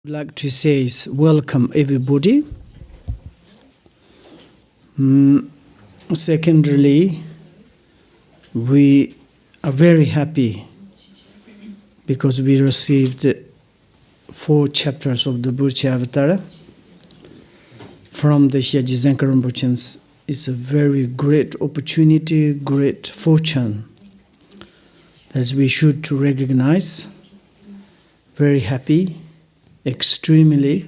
Like to say is welcome everybody. Secondly, we are very happy because we received 4 chapters of the Bodhicaryāvatāra from the Śāntideva Rinpoche. It's a very great opportunity, great fortune that we should recognize. Very happy. Extremely,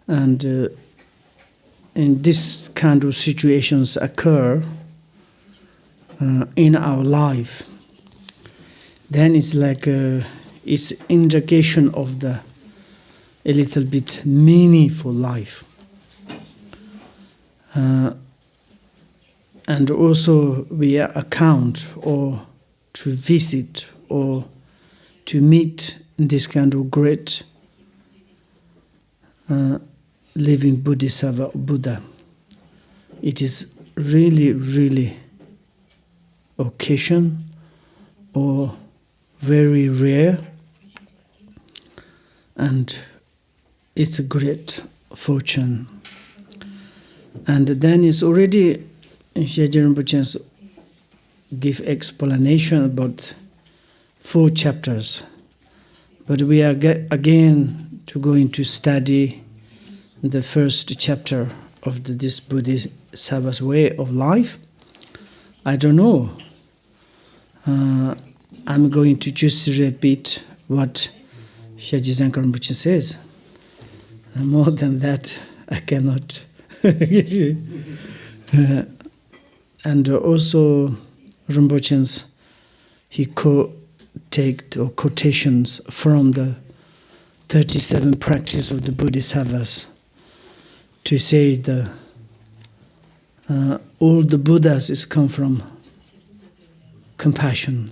and in this kind of situations occur in our life, then it's like it's indication of the a little bit meaningful life, and also we account or to visit or to meet this kind of great living Bodhisattva Buddha. It is really occasion or very rare, and it's a great fortune. And then it's already Śāntideva Rinpoche give explanation about 4 chapters, but we are again to going to study the first chapter of this Bodhisattva's way of life. I don't know. I'm going to just repeat what Śāntideva Rinpoche says. More than that, I cannot give you. And also, Rinpoche, he take quotations from the 37 practice of the Bodhisattvas to say all the Buddhas is come from compassion.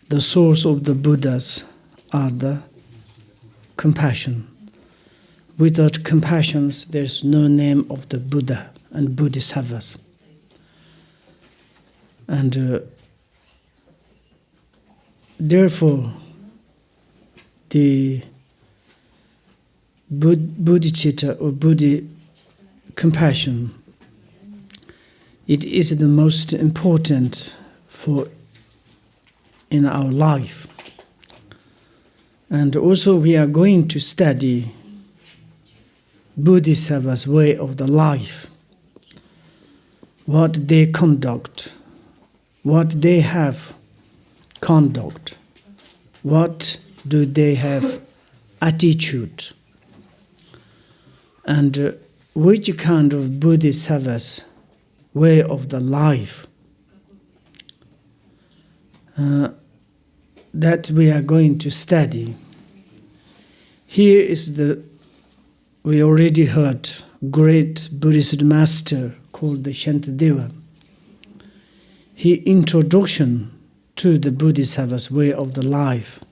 The source of the Buddhas are the compassion. Without compassion, there's no name of the Buddha and Bodhisattvas. And therefore, the Bodhicitta or Buddhi compassion, it is the most important for in our life. And also we are going to study Bodhisattva's way of the life, what they conduct, what they have conduct, what do they have attitude, and which kind of Bodhisattva's way of the life that we are going to study. Here is we already heard great Buddhist master called the Śāntideva. He introduction to the Bodhisattva's way of the life.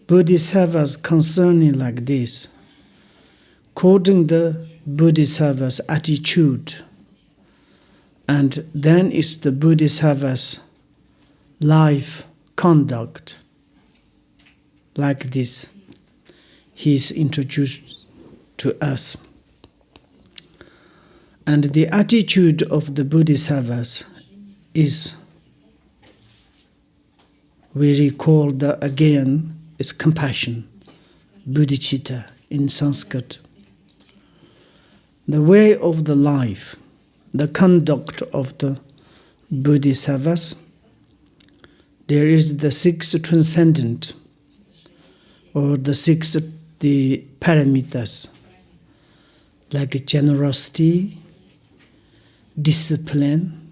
Bodhisattvas concerning like this, quoting the Bodhisattva's attitude, and then is the Bodhisattva's life conduct. Like this, he is introduced to us. And the attitude of the Bodhisattvas is, we recall again, is compassion, Bodhicitta in Sanskrit. The way of the life, the conduct of the Bodhisattvas, there is the 6 transcendent, or the 6 the paramitas, like generosity, discipline,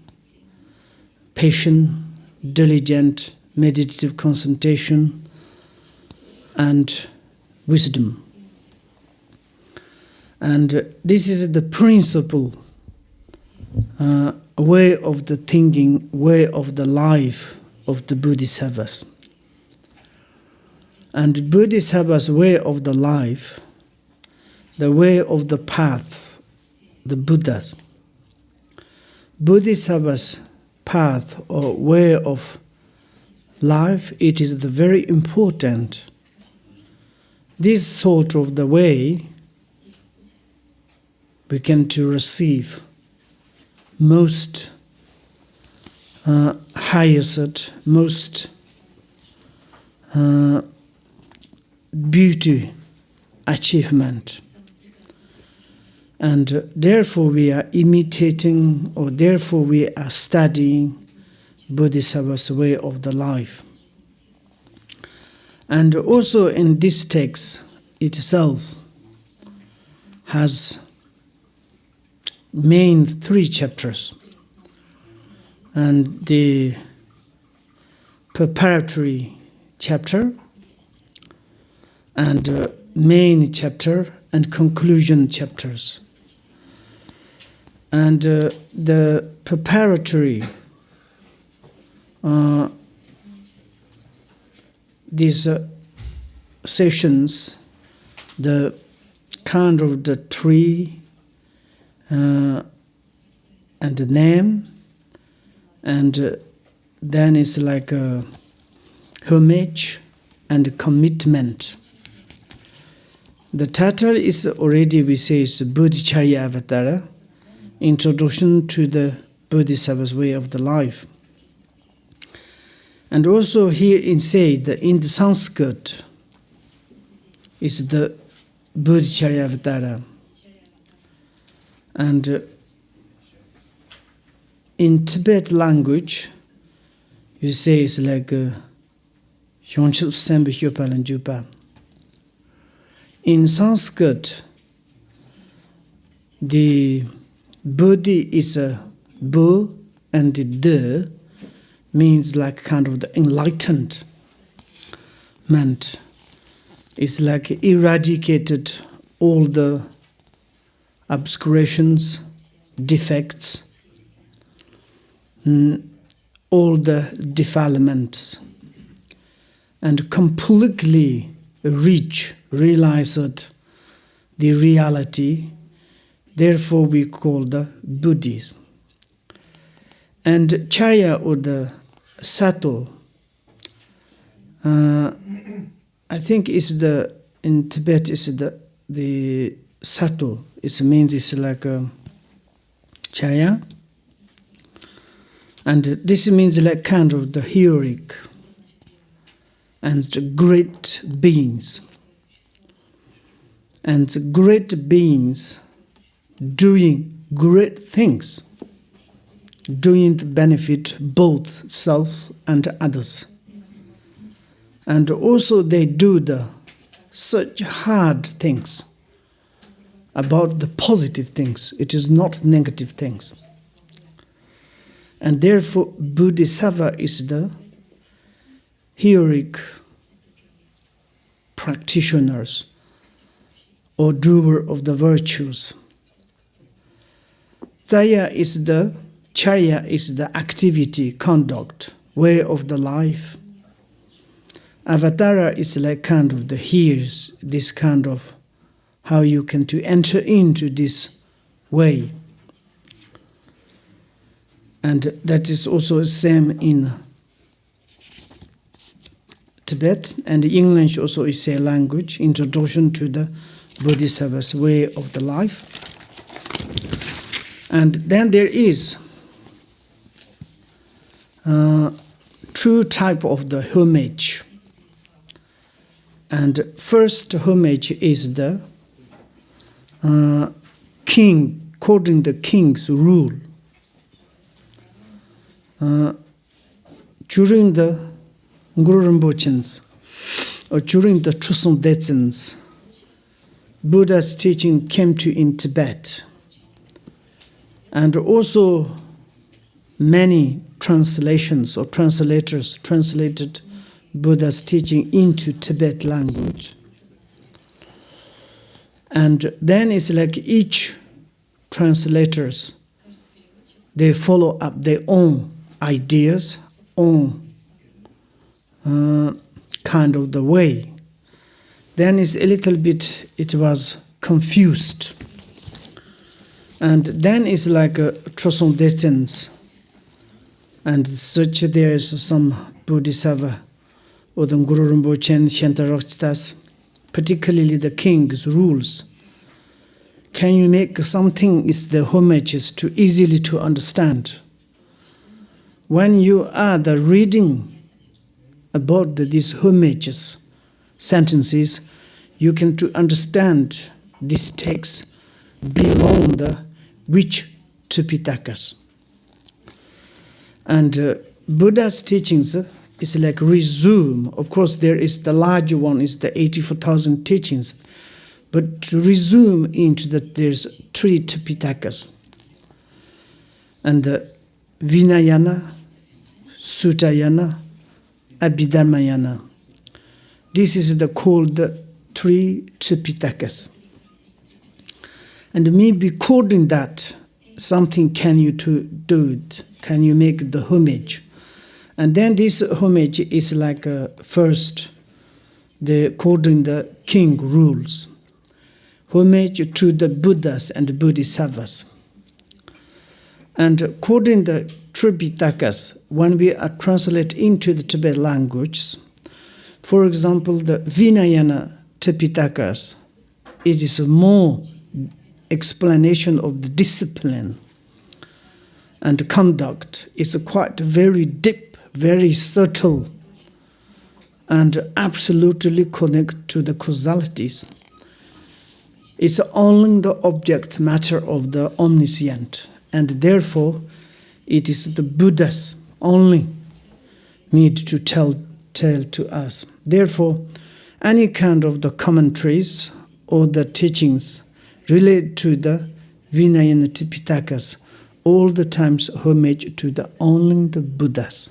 patience, diligent, meditative concentration, and wisdom. And this is the principle, way of the thinking, way of the life of the Bodhisattvas. And Bodhisattva's way of the life, the way of the path, the Buddhas. Bodhisattva's path or way of life, it is the very important this sort of the way we can to receive most highest, most beauty achievement. And therefore we are imitating, or therefore we are studying Bodhisattva's way of the life. And also in this text itself has main 3 chapters. And the Preparatory Chapter, and main chapter, and conclusion chapters. And the preparatory, these sessions, the kind of the tree, and the name, and then it's like a homage and commitment. The title is already, we say, is Bodhicaryāvatāra, Introduction to the Bodhisattva's Way of the Life. And also here in the Sanskrit is the Bodhicaryāvatāra. And in Tibet language, you say it's like changchub, sempé, chöpa, and jukpa. In Sanskrit, the Bodhi is a bo, and the de means like kind of the enlightenment. It's like eradicated all the obscurations, defects, all the defilements, and completely realized the reality. Therefore we call the Buddhism. And Charya, or the Sato, I think is in Tibet is the Sato. It means it's like a Charya. And this means like kind of the heroic and the great beings. And the great beings doing great things, doing to benefit both self and others. And also they do such hard things about the positive things. It is not negative things. And therefore Bodhisattva is the heroic practitioners or doer of the virtues. Charya is the activity, conduct, way of the life. Avatara is like kind of here's this kind of how you can to enter into this way. And that is also the same in Tibet, and English also is a language, introduction to the Bodhisattva's way of the life. And then there is two type of the homage. And first homage is the king, according to the king's rule. During the Guru Rinpoche's, or during the Trusung Detsen's, Buddha's teaching came to in Tibet. And also many translations or translators translated Buddha's teaching into Tibet language. And then it's like each translators, they follow up their own ideas, own kind of the way. Then it's a little bit, it was confused. And then it's like a Trusung Detsen's, and such there is some Bodhisattva, or the Guru Rinpoche, Śāntideva, particularly the king's rules. Can you make something is the homages to easily to understand? When you are the reading about these homages, sentences, you can to understand this text belong the which Tripitakas. And Buddha's teachings is like resume. Of course, there is the larger one is the 84,000 teachings, but to resume into that there's 3 Tripitakas. And the Vinayana, Sutayana, Abhidharmayana. This is the called 3 Tripitakas. And maybe quoting that, something can you to do it? Can you make the homage? And then this homage is like first, the quoting the king rules. Homage to the Buddhas and the Bodhisattvas. And quoting the Tripitakas, when we are translate into the Tibetan language, for example, the Vinayana Tripitakas, it is more explanation of the discipline and conduct. It's quite very deep, very subtle, and absolutely connect to the causalities. It's only the object matter of the omniscient, and therefore it is the Buddhas only need to tell to us. Therefore, any kind of the commentaries or the teachings relate to the Vinayana Tripitakas, all the times homage to the only the Buddhas.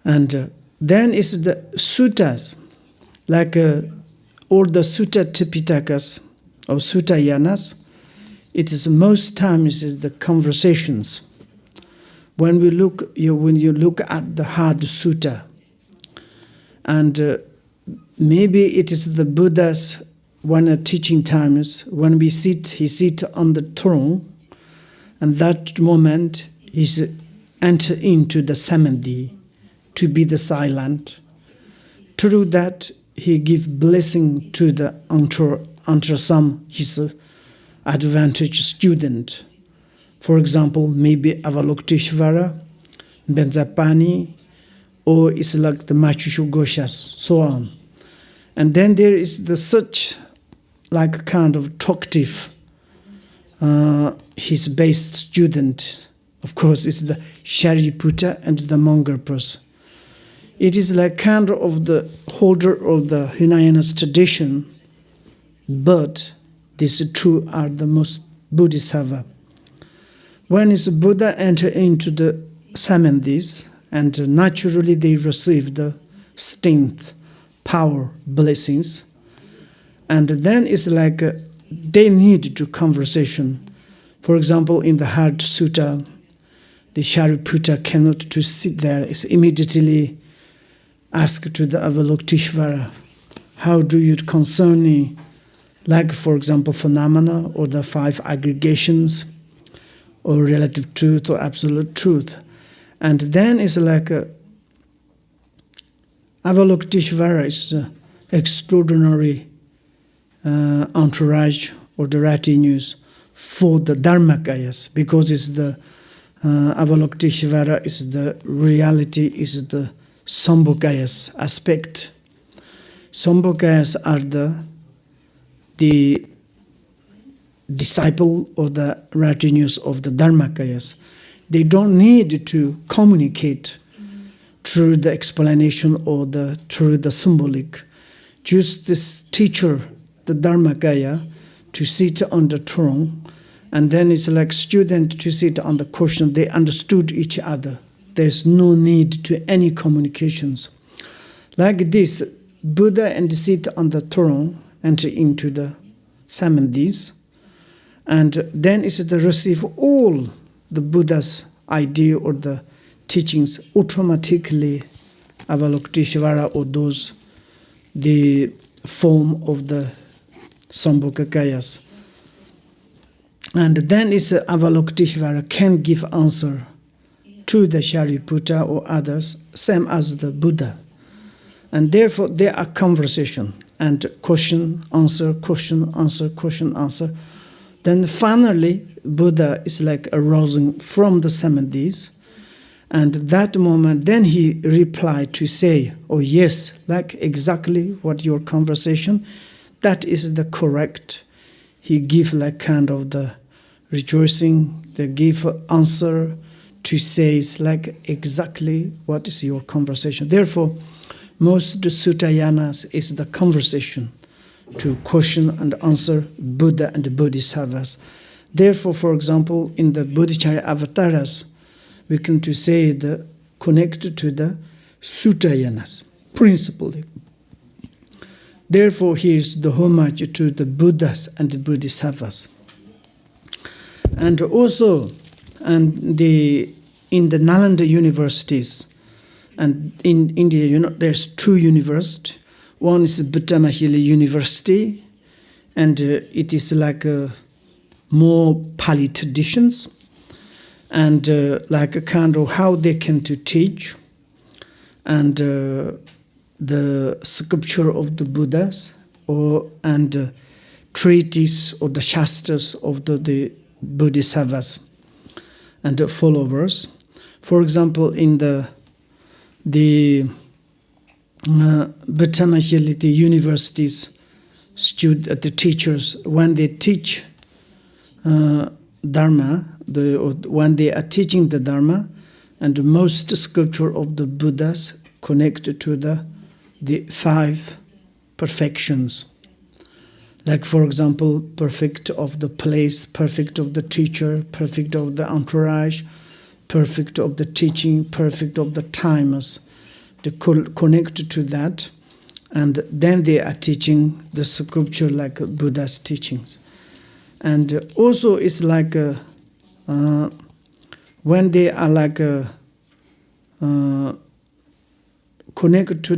And then is the suttas, like all the Sutta Tripitakas or Sutayanas. It is most times is the conversations. When you look at the hard sutta, and maybe it is the Buddha's one teaching times when he sit on the throne, and that moment he's enter into the samadhi to be the silent. Through that he give blessing to the unto some his advantage student. For example, maybe Avalokiteshvara, Benzapani, or it's like the Machuchu Goshas, so on. And then there is the such like kind of talkative, his based student. Of course, it's the Shariputra and the Mangapas. It is like kind of the holder of the Hinayana's tradition, but these two are the most Bodhisattva. When is Buddha enter into the samadhis, and naturally they receive the strength, power, blessings, and then it's like they need to conversation. For example, in the Heart Sutta, the Shariputra cannot to sit there. It's immediately asked to the Avalokiteshvara, how do you concern me? Like, for example, phenomena or the 5 aggregations, or relative truth or absolute truth. And then it's like Avalokiteshvara is extraordinary entourage or the retinues for the Dharmakayas, because it's the Avalokiteshvara is the reality, is the Sambhogayas aspect. Sambhogayas are the disciple or the retinues of the Dharmakayas. They don't need to communicate through the explanation or through the symbolic. Just this teacher, the Dharmakaya, to sit on the throne, and then it's like student to sit on the cushion. They understood each other. There's no need to any communications. Like this, Buddha and sit on the throne, enter into the samadhis, and then is to receive all the Buddha's idea or the teachings automatically. Avalokiteshvara or those, the form of the Sambhogakayas. And then is Avalokiteshvara can give answer to the Shariputra or others, same as the Buddha. And therefore, there are conversation and question, answer, question, answer, question, answer. Then finally, Buddha is like arising from the samadhis. And that moment, then he replied to say, oh yes, like exactly what your conversation, that is the correct. He give like kind of the rejoicing, they give answer to say is like exactly what is your conversation. Therefore, most Suttayanas is the conversation to question and answer Buddha and the Bodhisattvas. Therefore, for example, in the Bodhicaryāvatāras, we can to say the connected to the Suttayanas, principally. Therefore, here's the homage to the Buddhas and the Bodhisattvas. And also, in the Nalanda universities, and in India, there's two universities. One is Buttamahili University, and it is like more Pali traditions, and like a kind of how they can to teach, and the sculpture of the Buddhas, and treatise or the Shastras of the Bodhisattvas and the followers. For example, in the Buttamahili universities, the teachers, when they teach Dharma, when they are teaching the Dharma, and most sculpture of the Buddhas connected to the 5 perfections. Like, for example, perfect of the place, perfect of the teacher, perfect of the entourage, perfect of the teaching, perfect of the timers. They connected to that, and then they are teaching the sculpture like Buddha's teachings. And also it's like when they are like connected to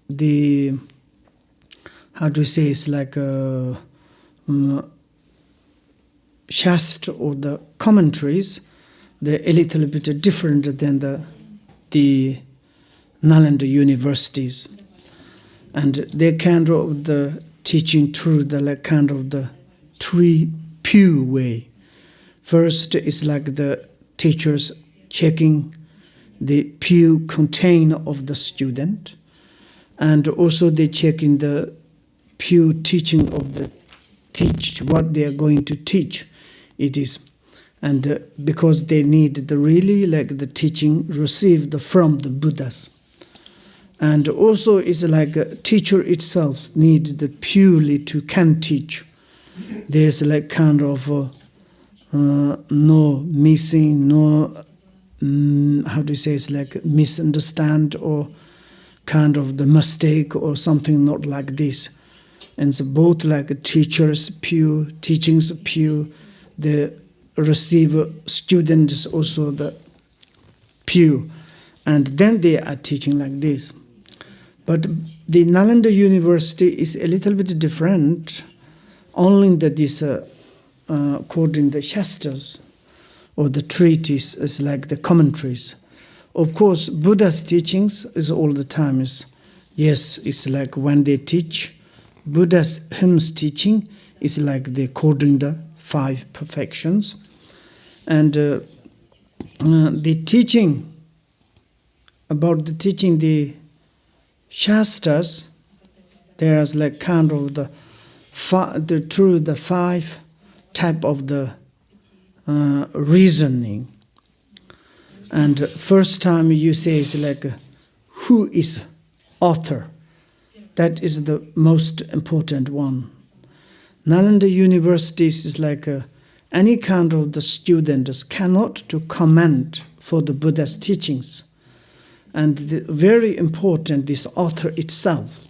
the how do you say, it's like Shastra or the commentaries, they're a little bit different than the Nalanda universities. And they kind of the teaching through the like kind of the 3 pure way. First is like the teachers checking the pure content of the student, and also they checking the pure teaching of the what they are going to teach. It is, and because they need the really like the teaching received from the Buddhas. And also it's like a teacher itself needs the purely to can teach. There's like kind of no missing, no, how do you say, it's like misunderstand or kind of the mistake or something not like this. And so both like teachers pure, teachings pure, the receiver students also the pure. And then they are teaching like this. But the Nalanda University is a little bit different, only that this, according to the Shastras or the treatise, is like the commentaries. Of course, Buddha's teachings is all the time is, yes, it's like when they teach, Buddha's hymns teaching is like they according the 5 perfections. And the teaching, about the teaching the Shastras, there's like kind of the 5 type of the reasoning. And first time you say is like, who is author? That is the most important one. Nalanda universities is like any kind of the students cannot to comment for the Buddha's teachings. And very important, this author itself.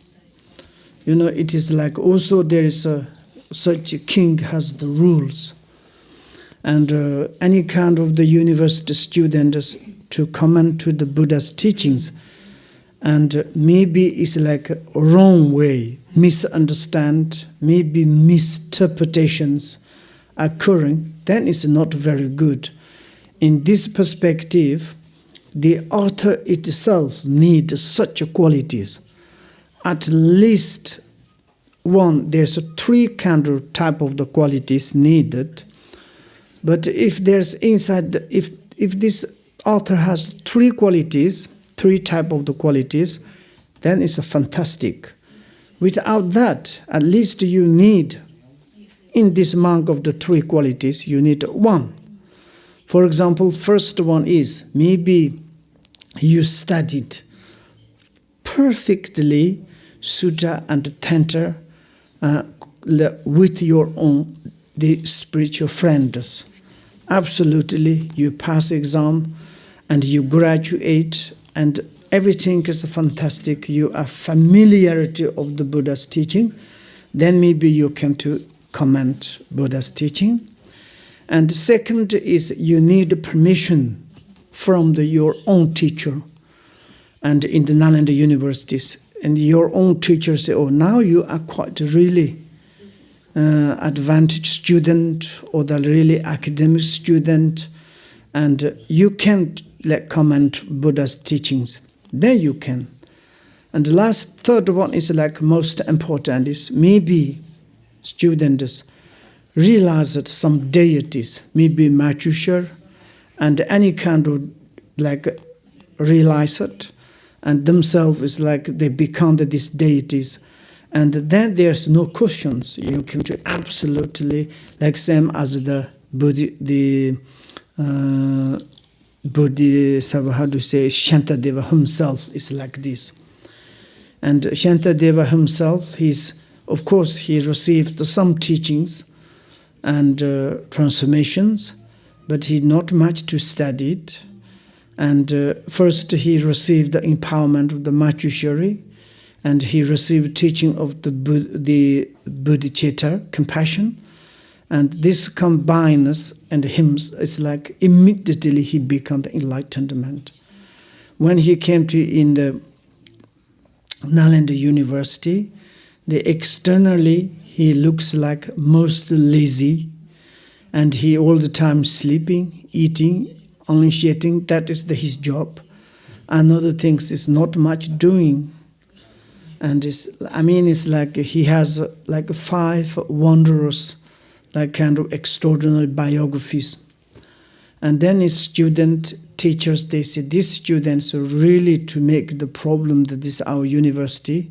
It is like also there is such a king has the rules. And any kind of the university students to comment to the Buddha's teachings, and maybe it's like a wrong way, misunderstand, maybe misinterpretations occurring, then it's not very good. In this perspective, the author itself needs such qualities. At least one, there's a 3 kind of type of the qualities needed. But if there's inside, if this author has 3 qualities, 3 type of the qualities, then it's a fantastic. Without that, at least you need, in this monk of the 3 qualities, you need 1. For example, first one is, maybe you studied perfectly sutta and tantra with your own, the spiritual friends. Absolutely, you pass exam and you graduate and everything is fantastic. You are familiarity of the Buddha's teaching. Then maybe you can to comment Buddha's teaching. And second is you need permission from your own teacher. And in the Nalanda universities, and your own teacher say, oh, now you are quite really advantaged student or the really academic student, and you can't comment Buddha's teachings. Then you can. And the third one is like most important is maybe students realize that some deities, maybe Nyishar, and any kind of like realize it, and themselves is like they become these deities, and then there's no questions. You can do absolutely like same as the Bodhisattva, how to say, Śāntideva himself is like this. And Śāntideva himself, of course, he received some teachings and transformations, but he not much to study it. And first he received the empowerment of the Mahāyogī, and he received teaching of the Bodhicitta, compassion. And this combines and him, it's like immediately he became the enlightenment. When he came to in the Nalanda University, externally he looks like most lazy, and he all the time sleeping, eating, initiating. That is his job. Another things is not much doing. And it's like he has like 5 wondrous, like kind of extraordinary biographies. And then his student teachers, they say, these students are really to make the problem that this our university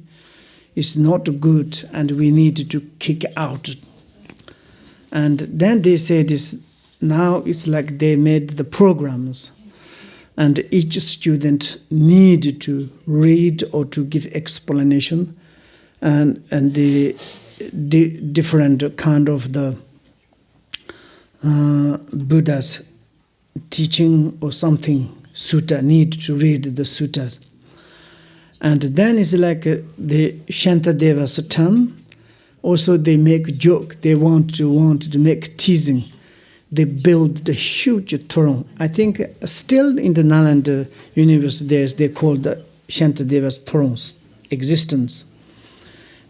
is not good and we need to kick out. And then they say this, now it's like they made the programs, and each student need to read or to give explanation, and the different kind of the Buddha's teaching or something, sutta, need to read the suttas. And then it's like the Śāntideva's turn. Also they make joke, they want to make teasing. They build the huge throne. I think still in the Nalanda University they call the Śāntideva's thrones existence.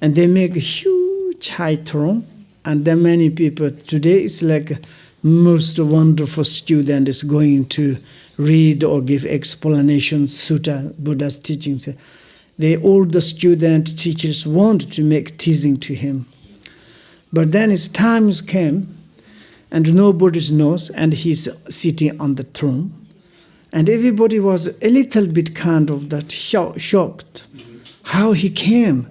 And they make a huge high throne, and then many people today it's like most wonderful student is going to read or give explanation sutta, Buddha's teachings. All the student teachers want to make teasing to him. But then his times came, and nobody knows, and he's sitting on the throne. And everybody was a little bit kind of that shocked. How he came?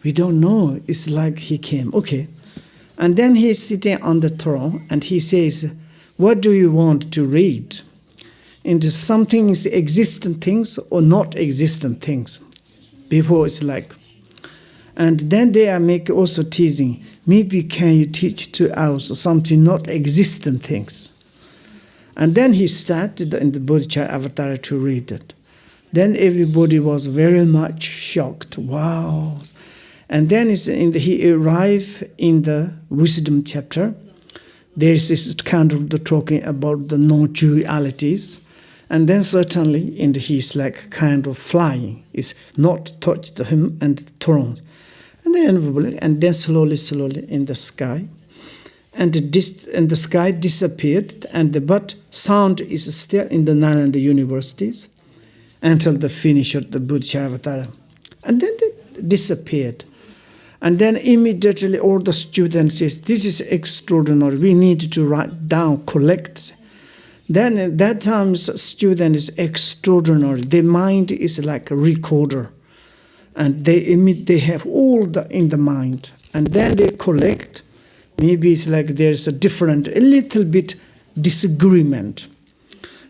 We don't know. It's like he came. Okay. And then he's sitting on the throne, and he says, what do you want to read? Into something is existent things or not existent things. Before it's like, and then they are making also teasing. Maybe can you teach to us something not existent things? And then he started in the Bodhicaryāvatāra to read it. Then everybody was very much shocked. Wow! And then he arrived in the wisdom chapter. There is this kind of the talking about the non-dualities. And then certainly he's like kind of flying. It's not touched him and the throne. And then slowly in the sky. and the sky disappeared, but sound is still in the Nalanda universities until the finish of the Bodhicaryāvatāra. And then they disappeared. And then immediately all the students says, this is extraordinary, we need to write down, collect. Then at that time, student is extraordinary. Their mind is like a recorder. And they have all in the mind. And then they collect. Maybe it's like there's a little bit disagreement.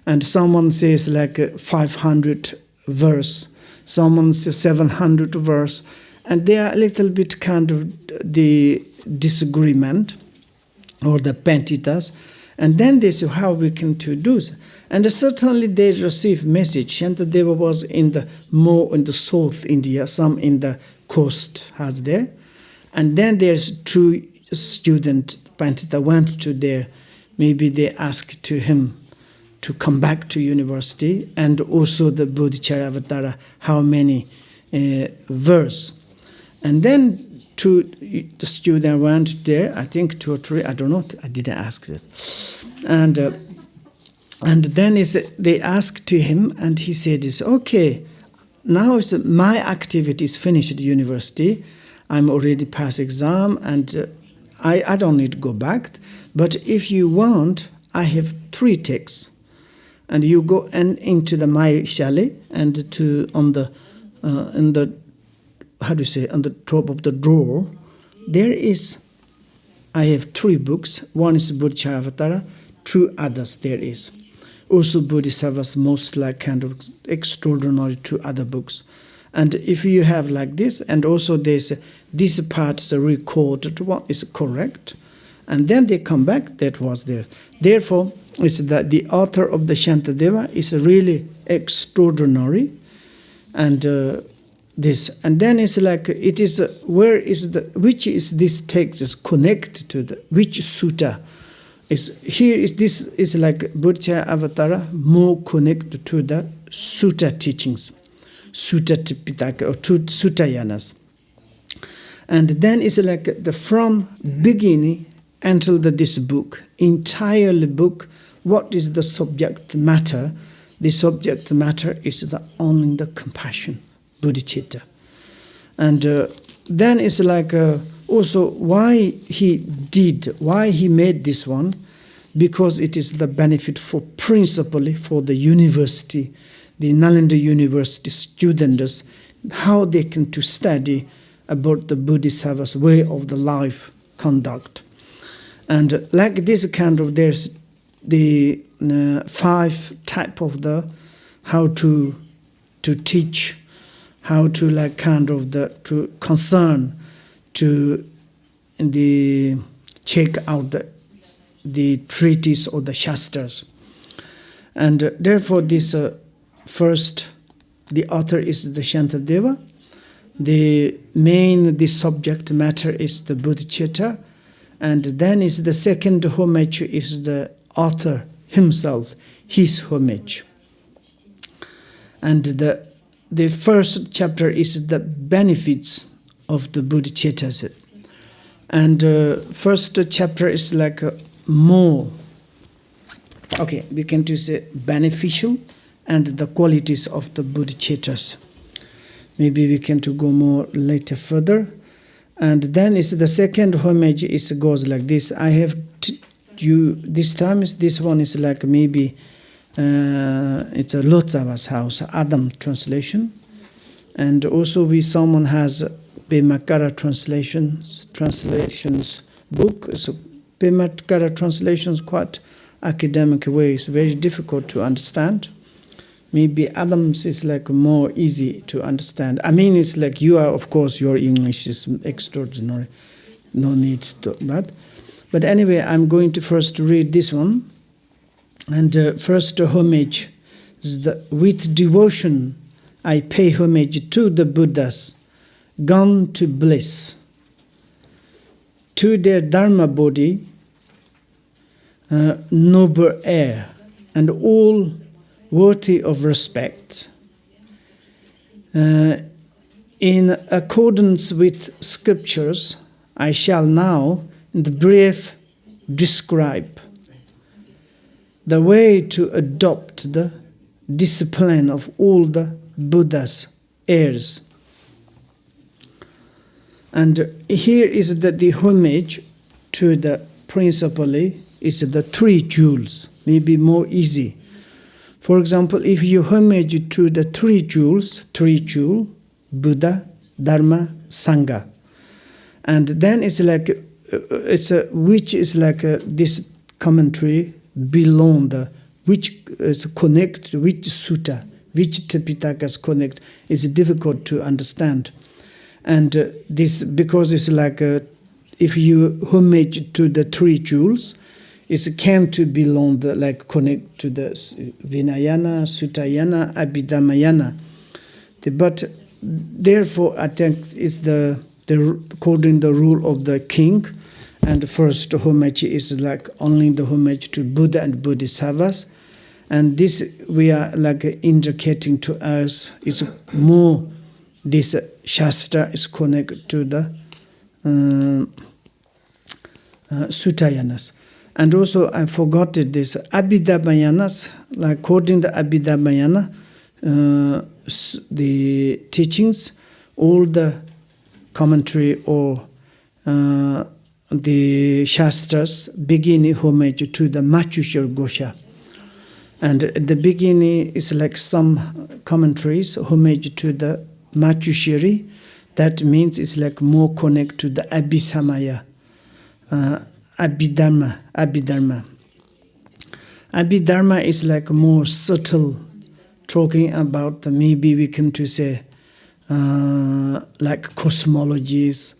And someone says like 500 verse. Someone says 700 verse. And they are a little bit kind of the disagreement or the pantitas. And then they say how we can to do so. And certainly they receive message. Śāntideva was more in the South India, some in the coast has there. And then there's two student, Pantita went to there. Maybe they asked to him to come back to university. And also the Bodhicaryāvatāra, how many verse. And then the student went there, I think 2 or 3, I don't know, I didn't ask this. And then they asked to him, and he said, okay, now my activity is finished at university. I'm already past exam, and I don't need to go back. But if you want, I have 3 texts. And you go into my chalet and on the top of the drawer, I have 3 books. One is Bodhicaryāvatāra, 2 others there is. Also Bodhisattvas, most like kind of extraordinary 2 other books. And if you have like this, and also there's these parts are recorded, what is correct, and then they come back, that was there. Therefore, it's that the author of the Śāntideva is really extraordinary, and this, and then it's like it is which is this text is connected to which sutta is here is this is like Bodhicaryāvatāra more connected to the sutta teachings, Sutta Tipitaka or Suttayanas. And then it's like from beginning until this book, entirely book, what is the subject matter? The subject matter is only the compassion, Bodhicitta. And then it's like also why he made this one, because it is the benefit for principally for the university, the Nalanda University students, how they can to study about the Bodhisattva's way of the life conduct. And like this kind of, there's the 5 type of the how to teach, how to like kind of to concern, to check out the treatise or the shastras. And therefore this first, the author is the Śāntideva. The subject matter is the Bodhicitta, and then is the second homage is the author himself, his homage. And the first chapter is the benefits of the Bodhicittas. And first chapter is like more, okay, we can do say beneficial and the qualities of the Bodhicittas. Maybe we can to go more later further. And then is the second homage goes like this. I have this time this one is like maybe it's a Lotsava's house, Adam translation. And also someone has Preparatory translations book. So Preparatory translations quite academic way. It's very difficult to understand. Maybe Adam's is like more easy to understand. I mean, it's like of course, your English is extraordinary. No need to, but anyway, I'm going to first read this one. And first homage is with devotion, I pay homage to the Buddhas, gone to bliss, to their Dharma body, noble air, and all worthy of respect. In accordance with scriptures, I shall now, in the brief describe the way to adopt the discipline of all the Buddha's heirs. And here is the homage to the principally is the three jewels, maybe more easy. For example, if you homage to the three jewels, Buddha, Dharma, Sangha, and then it's like which is like this commentary belong the which is connect, which sutta, which Tipitakas connect is difficult to understand, and this because it's like if you homage to the three jewels, it can to belong the like connect to the Vinayana, Sutayana, Abhidhammayana, but therefore I think is the according the rule of the king. And the first homage is like only the homage to Buddha and Bodhisattvas. And this we are like indicating to us is more this Shastra is connected to the Sutayanas. And also I forgot this Abhidhammayanas, like according to Abhidhammayana, the teachings, all the commentary or the Shastras begin homage to the Machushar Gosha. And at the beginning is like some commentaries homage to the Machushari. That means it's like more connect to the Abhisamaya, Abhidharma. Abhidharma is like more subtle, talking about the, maybe we can to say like cosmologies,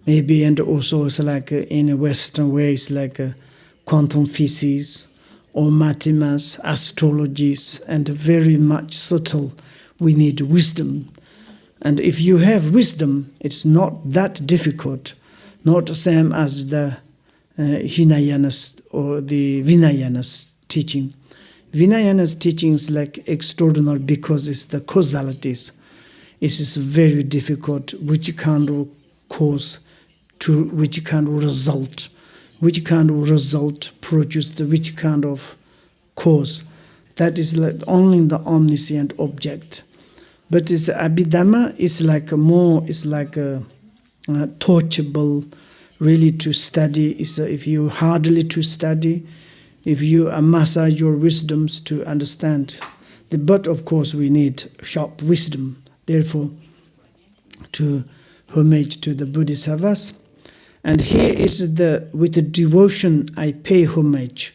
maybe, and also it's like in a Western way, it's like quantum physics or mathematics, astrologies, and very much subtle. We need wisdom. And if you have wisdom, it's not that difficult, not the same as the Hinayanas or the Vinayanas teaching. Vinayanas teaching is like extraordinary because it's the causalities. It is very difficult, which kind of cause to which kind of result, produced which kind of cause. That is like only the omniscient object. But it's Abhidhamma is like a more, it's like a touchable, really to study. Is if you hardly to study, if you massage your wisdoms to understand. But of course we need sharp wisdom. Therefore, to homage to the Bodhisattvas. And here is the, with the devotion I pay homage,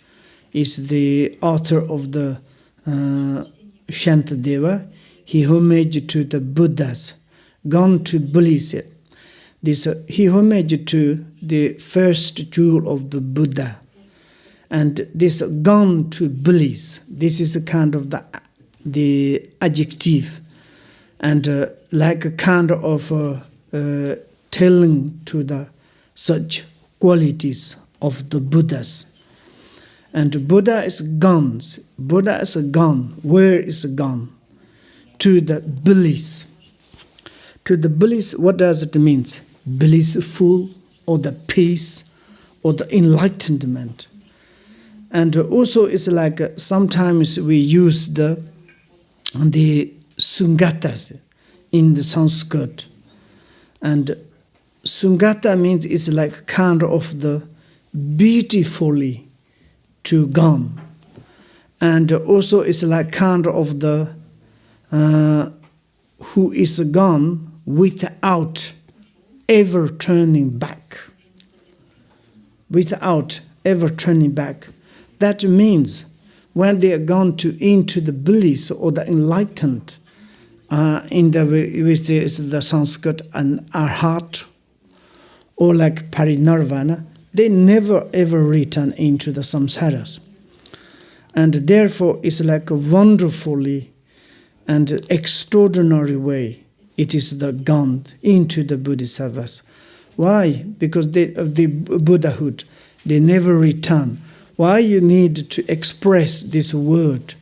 is the author of the Śāntideva. He homaged to the Buddhas, gone to Belize. This he homaged to the first jewel of the Buddha. And this gone to Belize, this is a kind of the adjective. And like a kind of telling to the such qualities of the Buddhas. And Buddha is gone. Buddha is gone. Where is gone? To the bliss. To the bliss, what does it mean? Blissful, or the peace, or the enlightenment. And also it's like sometimes we use the Sungatas in the Sanskrit. And Sungata means it's like kind of the beautifully to gone. And also it's like kind of the who is gone without ever turning back. Without ever turning back. That means when they are gone into the bliss or the enlightened, in the which is the Sanskrit and Arhat, or like Parinirvana, they never ever return into the samsaras. And therefore it's like a wonderfully and extraordinary way it is the gone into the Bodhisattvas. Why? Because of the Buddhahood, they never return. Why you need to express this word?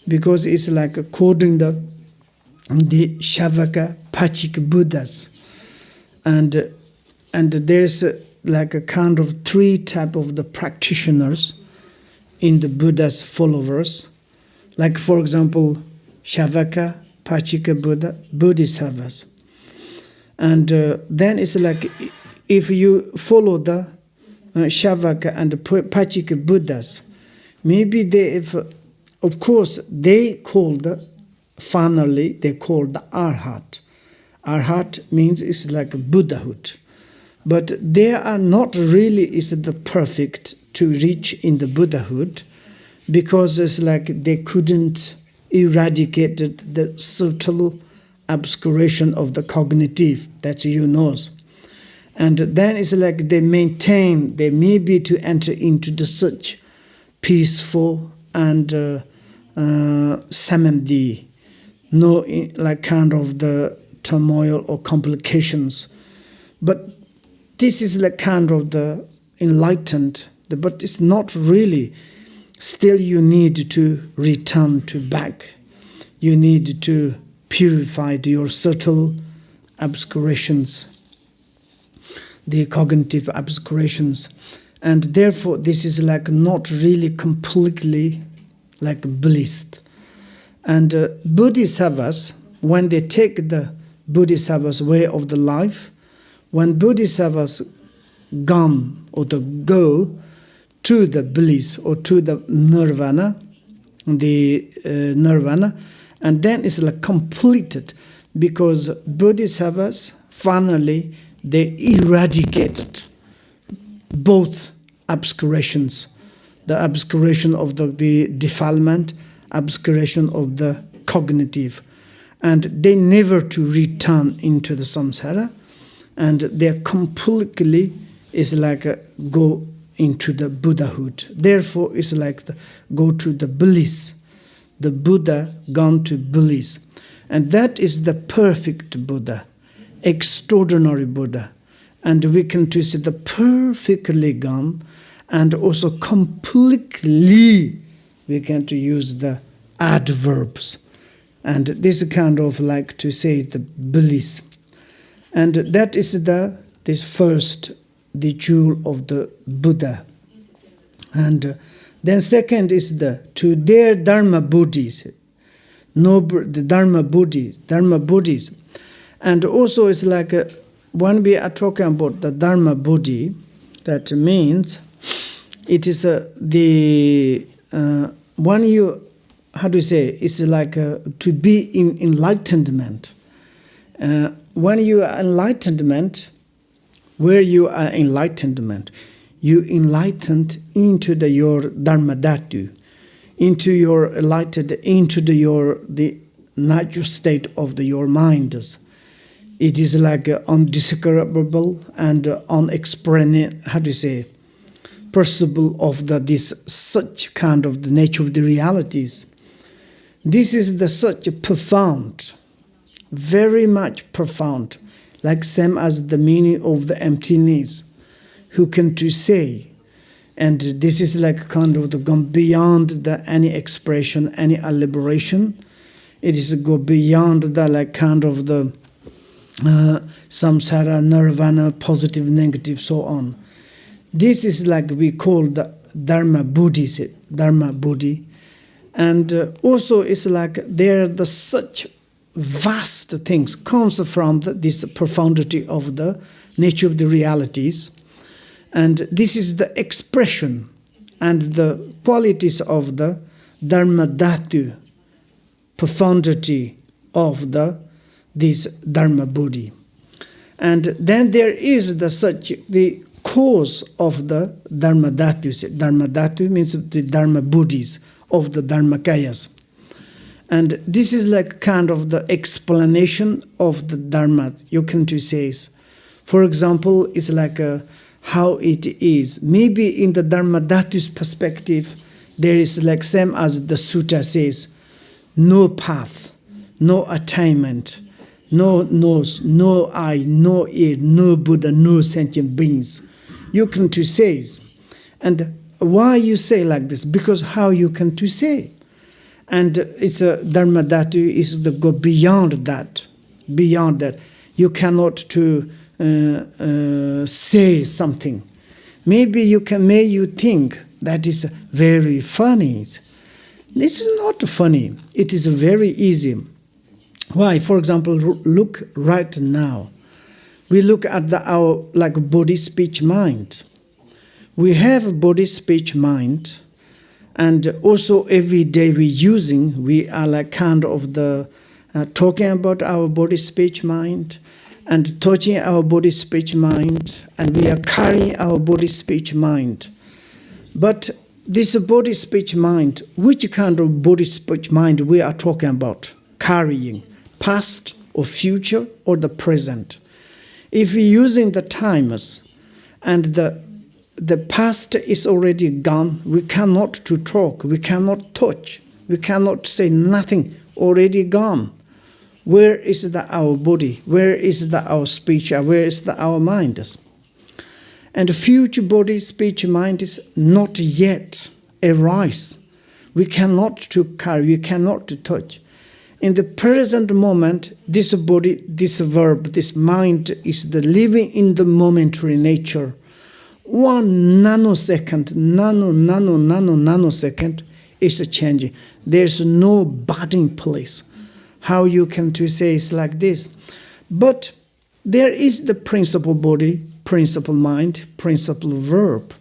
Because it's like according the Shavaka Pachik Buddhas. And there is like a kind of three type of the practitioners in the Buddha's followers. Like for example, Shavaka, Pachika Buddha, Bodhisattvas. And then it's like if you follow the Shavaka and the Pachika Buddhas, maybe they, of course, they called, finally, they called the Arhat. Arhat means it's like a Buddhahood. But they are not really is the perfect to reach in the Buddhahood, because it's like they couldn't eradicate the subtle obscuration of the cognitive that you know. And then it's like they maintain, they may be to enter into the such peaceful and samadhi, no like kind of the turmoil or complications. But this is like kind of the enlightened, but it's not really. Still you need to return to back. You need to purify your subtle obscurations, the cognitive obscurations. And therefore this is like not really completely like blissed. And Bodhisattvas, when they take the Bodhisattvas way of the life, when Bodhisattvas gone or to go to the bliss or to the nirvana, and then it's like completed, because Bodhisattvas finally they eradicated both obscurations, the obscuration of the defilement, obscuration of the cognitive, and they never to return into the samsara, and they completely is like go into the Buddhahood. Therefore, it's like go to the bliss. The Buddha gone to bliss. And that is the perfect Buddha, extraordinary Buddha. And we can to see the perfectly gone, and also completely we can to use the adverbs. And this kind of like to say the bliss. And that is this first, the jewel of the Buddha. And then second is to their Dharma Buddhis, the Dharma Buddhis. And also it's like when we are talking about the Dharma Buddhi, that means it is when you, how do you say, it's like to be in enlightenment. When you are enlightenment, where you are enlightenment, you enlightened into your Dharma Dhatu, into your enlightened into the natural state of your minds. It is like undescribable and unexplainable, how do you say, perceivable of this such kind of the nature of the realities. This is the such profound, very much profound, like same as the meaning of the emptiness, who can to say. And this is like kind of gone beyond any expression, any elaboration. It is go beyond the like kind of the samsara, nirvana, positive, negative, so on. This is like we call the Dharma Buddhi, Dharma Buddhi. And also it's like there are the such vast things comes from this profundity of the nature of the realities. And this is the expression and the qualities of the Dharma Dhatu, profundity of this Dharma Buddhi. And then there is the cause of the Dharma Dhatu. Dharma Dhatu means the Dharma Buddhis of the Dharmakayas. And this is like kind of the explanation of the Dharma. You can to say, for example, it's like how it is. Maybe in the Dharma Dhatu's perspective, there is like same as the sutta says, no path, no attainment, no nose, no eye, no ear, no Buddha, no sentient beings. You can to say. And why you say like this? Because how you can to say. And it's a Dharma Dhatu is the go beyond that. Beyond that. You cannot to say something. Maybe you think that is very funny. This is not funny. It is very easy. Why? For example, look right now. We look at our body, speech, mind. We have a body, speech, mind, and also every day we are like kind of the talking about our body, speech, mind, and touching our body, speech, mind, and we are carrying our body, speech, mind. But this body, speech, mind, which kind of body, speech, mind we are talking about? Carrying, past or future or the present. If we're using the timers and the past is already gone, we cannot to talk, we cannot touch, we cannot say nothing, already gone. Where is our body? Where is our speech? Where is our mind? And future body, speech, mind is not yet arise. We cannot to carry, we cannot to touch. In the present moment, this body, this verb, this mind is the living in the momentary nature. 1 nanosecond, nanosecond is changing. There's no budding place. How you can to say it's like this. But there is the principal body, principal mind, principal verb.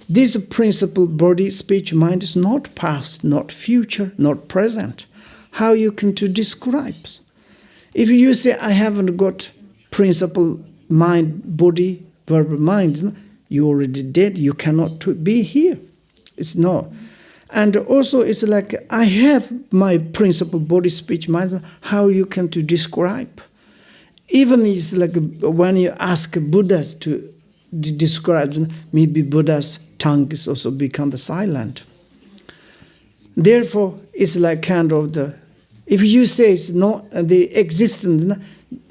This principal body, speech, mind is not past, not future, not present. How you can to describe? If you say, I haven't got principal mind, body, verb, mind, you already dead, you cannot be here. It's no. And also it's like, I have my principal body, speech, mind, how you can to describe. Even it's like when you ask Buddhas to describe, maybe Buddha's tongue is also become the silent. Therefore, it's like kind of if you say it's not the existence,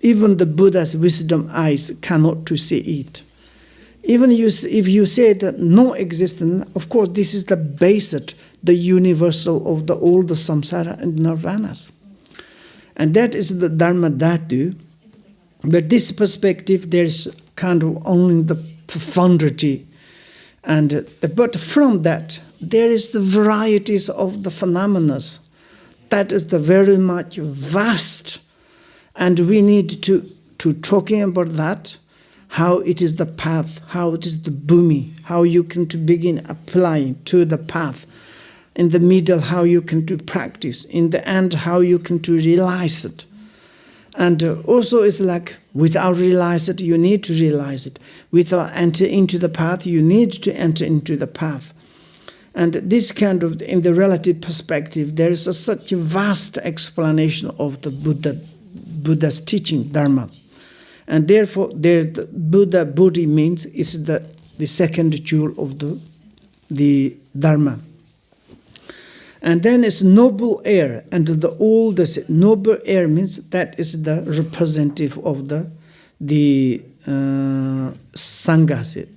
even the Buddha's wisdom eyes cannot to see it. Even if you say that no existence, of course, this is the basic, the universal of all the samsara and nirvanas. And that is the dharma dhatu. But this perspective, there's kind of only the profundity. But from that, there is the varieties of the phenomena. That is the very much vast. And we need to talking about that, how it is the path, how it is the bhumi, how you can to begin applying to the path. In the middle, how you can to practice. In the end, how you can to realize it. And also it's like, without realize it, you need to realize it. Without enter into the path, you need to enter into the path. And this kind of, in the relative perspective, there is such a vast explanation of the Buddha's teaching, Dharma. And therefore, the Buddha, Bodhi means is the second jewel of the Dharma. And then it's noble air, and the oldest noble air means that is the representative of the sanghas.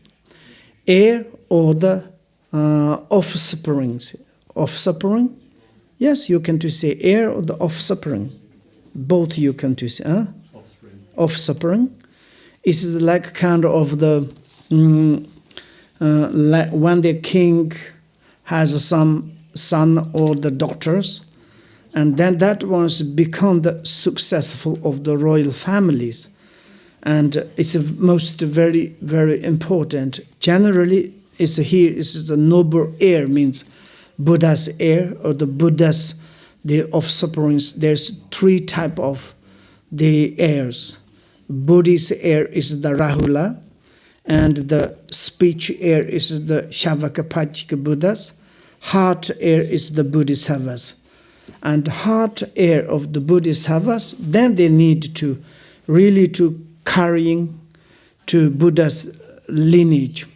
Air or the offspring. Offspring? Yes, you can to say air or the offspring. Both you can to say. Offspring is like kind of the when the king has some son or the daughters, and then that one's become the successful of the royal families, and it's most very, very important. Generally, is the noble heir, means Buddha's heir or the Buddha's the offsprings. There's 3 type of the heirs. Bodhi's heir is the Rahula, and the speech heir is the Shavakapachika Buddhas. Heart heir is the Bodhisattvas. And heart heir of the Bodhisattvas, then they need to really to carrying to Buddha's lineage.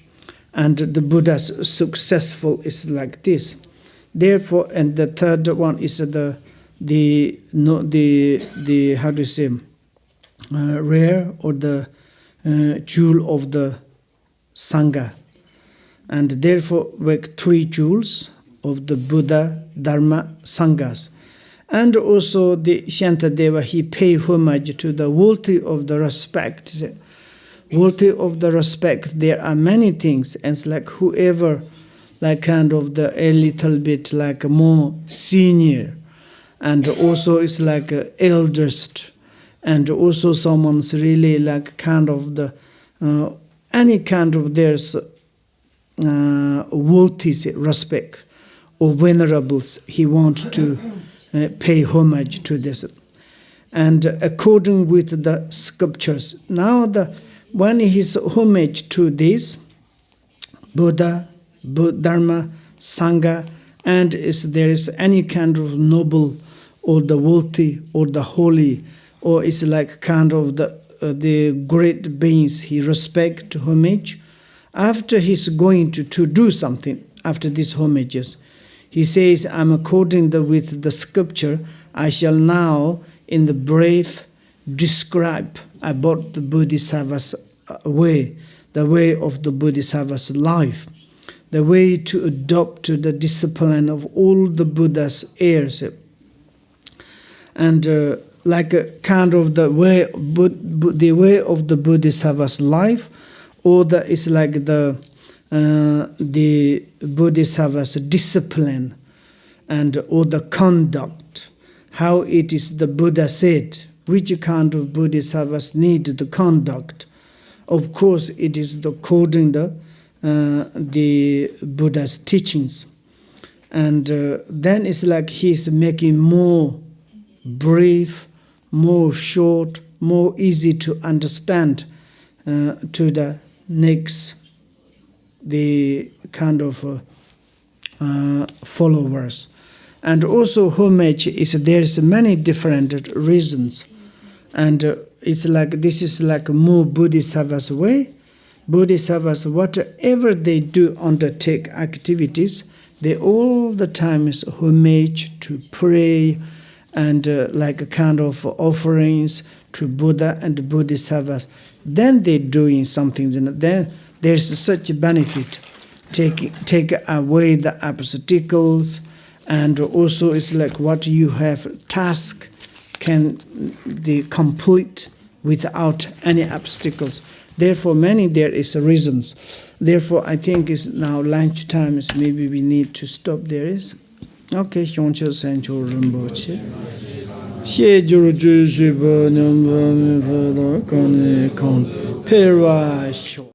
And the Buddha's successful is like this. Therefore, and the third one is the how do you say, rare or the jewel of the Sangha. And therefore, with 3 jewels of the Buddha, Dharma, Sanghas. And also the Śāntideva, he paid homage to the worthy of the respect. worthy of the respect. There are many things, and it's like whoever, like kind of a little bit like more senior, and also it's like eldest, and also someone's really like kind of the any kind of there's worthy respect or venerables. He wants to pay homage to this, and according with the scriptures. Now when he's homage to this Buddha, Dharma, Sangha, and there is any kind of noble or the worthy or the holy, or it's like kind of the great beings he respect, homage. After he's going to do something, after these homages, he says, I'm according with the scripture, I shall now in the brief describe about the Bodhisattva's way, the way of the Bodhisattva's life, the way to adopt the discipline of all the Buddha's heirs, and like a kind of the way of the Bodhisattva's life, or it's like the Bodhisattva's discipline, and or the conduct, how it is the Buddha said, which kind of Bodhisattvas need the conduct. Of course, it is according the Buddha's teachings, and then it's like he's making more brief, more short, more easy to understand to the next, the kind of followers. And also homage is, there's many different reasons, and it's like this is like more Bodhisattva's way. Bodhisattvas, whatever they do, undertake activities, they all the time is homage to pray, and like a kind of offerings to Buddha and Bodhisattvas. Then they're doing something, then there's such a benefit. Take away the obstacles, and also it's like what you have task can they complete without any obstacles. Therefore, there is reasons. Therefore, I think it's now lunch time. Is maybe we need to stop there. Is okay. Shoncho Sancho Rinpoche. Xie Juru Ju Shiba Nyamba Mi Fada Kone Kon Perwa Sho.